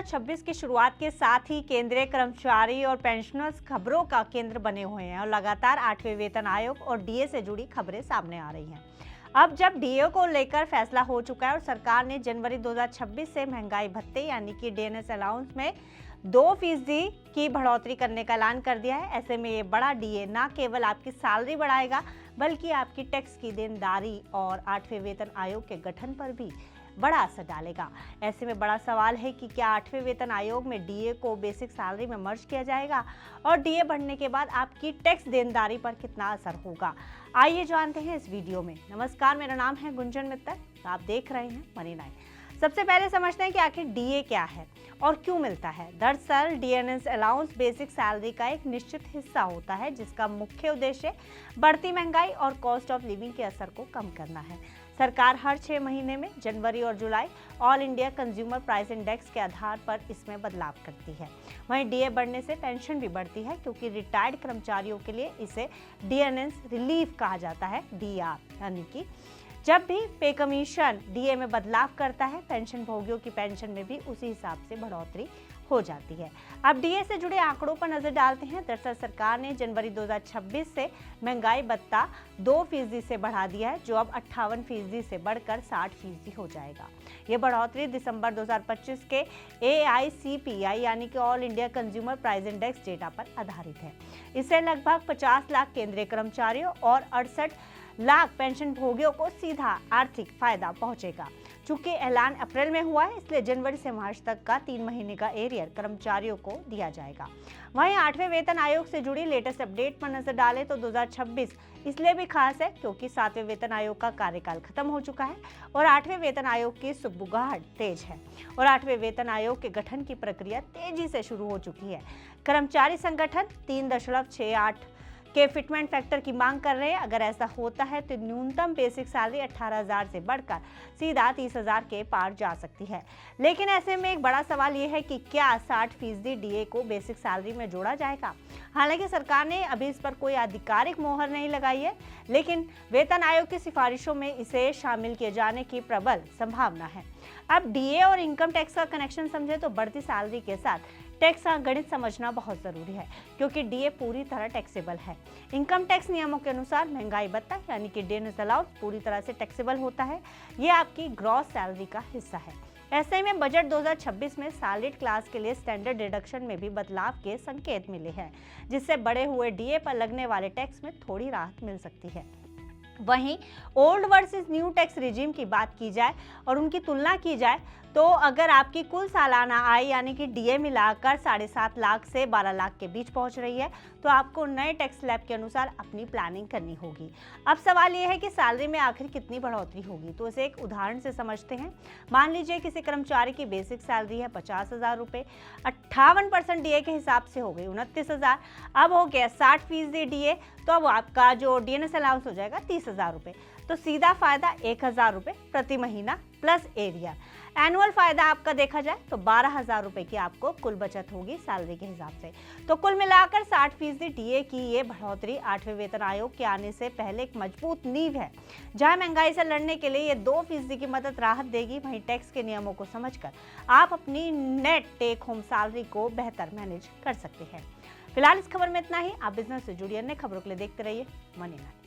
2026 की शुरुआत के साथ ही केंद्रीय कर्मचारी और पेंशनर्स खबरों का केंद्र बने हुए हैं और लगातार 8वें वेतन आयोग और डीए से जुड़ी खबरें सामने आ रही हैं। अब जब डीए को लेकर फैसला हो चुका है और सरकार ने जनवरी 2026 से महंगाई भत्ते यानी कि डीएनएस अलाउंस में 2% की बढ़ोतरी करने का ऐलान कर दिया है। ऐसे में ये बड़ा डीए न केवल आपकी सैलरी बढ़ाएगा बल्कि आपकी टैक्स की देनदारी और 8वें वेतन आयोग के गठन पर भी बड़ा असर डालेगा। ऐसे में बड़ा सवाल है कि क्या 8वें वेतन आयोग में डीए को बेसिक सैलरी में मर्ज किया जाएगा और डीए बढ़ने के बाद आपकी टैक्स देनदारी पर कितना असर होगा। आइए जानते हैं इस वीडियो में। नमस्कार, मेरा नाम है गुंजन मित्तल, आप देख रहे हैं मनी 9। सबसे पहले समझते हैं कि आखिर डीए क्या है और क्यों मिलता है। दरअसल डीएनएस अलाउंस बेसिक सैलरी का एक निश्चित हिस्सा होता है जिसका मुख्य उद्देश्य बढ़ती महंगाई और कॉस्ट ऑफ लिविंग के असर को कम करना है। सरकार हर 6 महीने में जनवरी और जुलाई all India consumer price index के आधार पर इसमें बदलाव करती है। वहीं डीए बढ़ने से पेंशन भी बढ़ती है क्योंकि रिटायर्ड कर्मचारियों के लिए इसे डीएनएस रिलीफ कहा जाता है, डीआर। यानी कि जब भी पे कमीशन डीए में बदलाव करता है, पेंशन भोगियों की पेंशन में भी उसी हिसाब से बढ़ोतरी हो जाती है। अब डीए से जुड़े आंकड़ों पर नजर डालते हैं। दरअसल सरकार ने जनवरी 2026 से महंगाई भत्ता 2% से बढ़ा दिया है, जो अब 58% से बढ़कर 60% हो जाएगा। ये बढ़ोतरी दिसंबर 2025 के AICPI यानी कि all India consumer price index data पर आधारित है। इससे लगभग 50 लाख केंद्रीय कर्मचारियों और 68 लाख पेंशन भोगियों को सीधा आर्थिक फायदा पहुंचेगा। चूंकि ऐलान अप्रैल में हुआ है, इसलिए जनवरी से मार्च तक का 3 महीने का एरियर कर्मचारियों को दिया जाएगा। वहीं 8वें वेतन आयोग से जुड़ी लेटेस्ट अपडेट पर नजर डालें तो 2026 इसलिए भी खास है क्योंकि 7वें वेतन आयोग का कार्यकाल खत्म हो चुका है और 8वें वेतन आयोग की सुगबुगाहट तेज है और 8वें वेतन आयोग के गठन की प्रक्रिया तेजी से शुरू हो चुकी है। कर्मचारी संगठन 3.68 के फिटमेंट फैक्टर की मांग कर रहे हैं। अगर ऐसा होता है तो न्यूनतम बेसिक सैलरी 18,000 से बढ़कर सीधा 30,000 के पार जा सकती है। लेकिन ऐसे में एक बड़ा सवाल यह है कि क्या 60% डीए को बेसिक सैलरी में जोड़ा जाएगा। हालांकि सरकार ने अभी इस पर कोई आधिकारिक मोहर नहीं लगाई है, लेकिन वेतन आयोग की सिफारिशों में इसे शामिल किए जाने की प्रबल संभावना है। अब डीए और इनकम टैक्स का कनेक्शन समझे तो बढ़ती सैलरी के साथ टैक्स का गणित समझना बहुत जरूरी है क्योंकि डीए पूरी तरह टैक्सेबल है। इनकम टैक्स नियमों के अनुसार महंगाई भत्ता यानी कि डीएनएस अलाउंस पूरी तरह से टैक्सेबल होता है। ये आपकी ग्रॉस सैलरी का हिस्सा है। ऐसे में बजट 2026 में सैलरीड क्लास के लिए स्टैंडर्ड डिडक्शन में भी बदलाव के संकेत मिले हैं, जिससे बढ़े हुए डीए पर लगने वाले टैक्स में थोड़ी राहत मिल सकती है। वहीं old versus new tax regime की बात की जाए और उनकी तुलना की जाए तो अगर आपकी कुल सालाना आय यानी कि डीए मिलाकर 7.5 लाख से 12 लाख के बीच पहुंच रही है तो आपको नए टैक्स स्लैब के अनुसार अपनी प्लानिंग करनी होगी। अब सवाल यह है कि सैलरी में आखिर कितनी बढ़ोतरी होगी, तो इसे एक उदाहरण से समझते हैं। मान लीजिए किसी कर्मचारी की बेसिक सैलरी है 50,000 रुपये, 58% डीए के हिसाब से हो गई 29,000। अब हो गया 60% डीए, तो अब आपका जो डीएनएस अलाउंस हो जाएगा 30,000 रुपये। तो सीधा फायदा 1,000 रुपये प्रति महीना प्लस एरियर। एनुअल फायदा आपका देखा जाए तो 12,000 रुपये की आपको कुल बचत होगी सैलरी के हिसाब से। तो कुल मिलाकर 60% डीए की ये बढ़ोतरी 8वें वेतन आयोग के आने से पहले एक मजबूत नींव है। जहां महंगाई से लड़ने के लिए ये 2% की मदद राहत देगी, वहीं टैक्स के नियमों को समझकर आप अपनी नेट टेक होम सैलरी को बेहतर मैनेज कर सकते हैं। फिलहाल इस खबर में इतना ही। आप बिजनेस से जुड़ी अन्य खबरों के लिए देखते रहिए मनी 9।